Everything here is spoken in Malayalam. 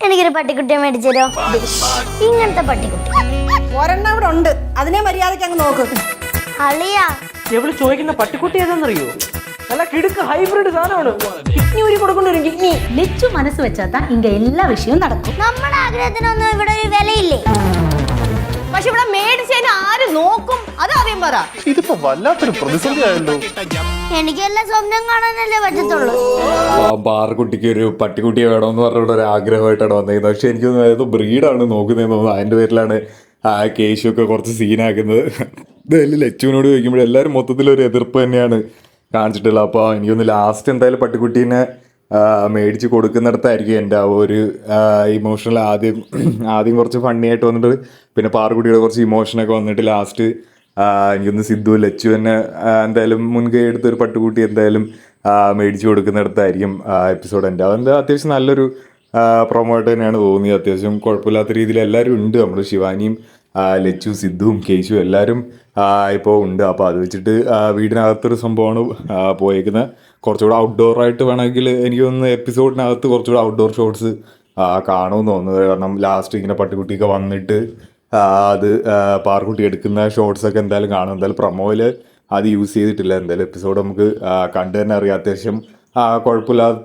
എനിക്കൊരു പട്ടിക്കുട്ടിയെ മേടിച്ചു തരോ? ഇങ്ങനത്തെ പട്ടിക്കുട്ടി ഒരെണ്ണം ഇവിടെ ഉണ്ട്, അതിനെ മര്യാദയ്ക്ക് അങ്ങ് നോക്ക്. അളിയാ, എവിടെ ചോദിക്കുന്ന പട്ടിക്കുട്ടി ഏതാണെന്നറിയോ? നല്ല കിടുക്ക് ഹൈബ്രിഡ് സാധനമാണ്. കിഡ്നി ഊരി കൊടുക്കേണ്ട ഒരു കിഡ്നി. ലച്ചു മനസ്സ് വെച്ചാത്താ ഇങ്ങ എല്ലാ വിഷയവും നടക്കും. നമ്മുടെ ആഗ്രഹത്തിനൊന്നും ഇവിടെ ഒരു വിലയില്ലേ? പക്ഷെ ഇവിടെ മേടിച്ചതിന് ആര് നോക്കും അത് ആദ്യം പറ. ഇതിപ്പോ വല്ലാത്തൊരു പ്രതിസന്ധി ആയല്ലോ. എനിക്കെല്ലാം സ്വപ്നം കാണാനല്ലേ പറ്റത്തുള്ളൂ. പാറക്കുട്ടിക്ക് ഒരു പട്ടിക്കുട്ടിയെ വേണമെന്ന് പറഞ്ഞിട്ട് ഒരു ആഗ്രഹമായിട്ടാണ് വന്നിരിക്കുന്നത്. പക്ഷെ എനിക്ക് തോന്നുന്നു ഏതോ ബ്രീഡാണ് നോക്കുന്നതെന്ന് തോന്നുന്നു. അതിൻ്റെ പേരിലാണ് കേശുവൊക്കെ കുറച്ച് സീനാക്കുന്നത്. ഇതെല്ലാം ലച്ചുവിനോട് ചോദിക്കുമ്പോൾ എല്ലാവരും മൊത്തത്തിലൊരു എതിർപ്പ് തന്നെയാണ് കാണിച്ചിട്ടുള്ളത്. അപ്പോൾ എനിക്കൊന്ന് ലാസ്റ്റ് എന്തായാലും പട്ടിക്കുട്ടീനെ മേടിച്ച് കൊടുക്കുന്നിടത്തായിരിക്കും എൻ്റെ ആ ഒരു ഇമോഷണൽ ആദ്യം കുറച്ച് ഫണ്ണി ആയിട്ട് വന്നിട്ട് പിന്നെ പാറക്കുട്ടിയുടെ കുറച്ച് ഇമോഷനൊക്കെ വന്നിട്ട് ലാസ്റ്റ് എനിക്കൊന്ന് സിദ്ധു ലച്ചു തന്നെ എന്തായാലും മുൻകൈ എടുത്തൊരു പട്ടുകുട്ടി എന്തായാലും മേടിച്ച് കൊടുക്കുന്നിടത്തായിരിക്കും എപ്പിസോഡ് എൻ്റെ. അതെന്താ അത്യാവശ്യം നല്ലൊരു പ്രൊമോ ആയിട്ട് തന്നെയാണ് തോന്നിയത്. അത്യാവശ്യം കുഴപ്പമില്ലാത്ത രീതിയിൽ എല്ലാവരും ഉണ്ട്. നമ്മൾ ശിവാനിയും ലച്ചു സിദ്ധുവും കേശുവും എല്ലാവരും ഇപ്പോൾ ഉണ്ട്. അപ്പോൾ അത് വെച്ചിട്ട് വീടിനകത്തൊരു സംഭവമാണ് പോയേക്കുന്നത്. കുറച്ചുകൂടെ ഔട്ട്ഡോറായിട്ട് വേണമെങ്കിൽ എനിക്ക് തോന്നുന്നു എപ്പിസോഡിനകത്ത് കുറച്ചുകൂടെ ഔട്ട്ഡോർ ഷോട്ട്സ് കാണുമെന്ന് തോന്നുന്നത്. കാരണം ലാസ്റ്റ് ഇങ്ങനെ പട്ടിക്കുട്ടിയൊക്കെ വന്നിട്ട് അത് പാറക്കുട്ടി എടുക്കുന്ന ഷോർട്സൊക്കെ എന്തായാലും കാണും. എന്തായാലും പ്രൊമോയിൽ അത് യൂസ് ചെയ്തിട്ടില്ല. എന്തായാലും എപ്പിസോഡ് നമുക്ക് കണ്ടു തന്നെ അറിയാം. അത്യാവശ്യം കുഴപ്പമില്ലാത്ത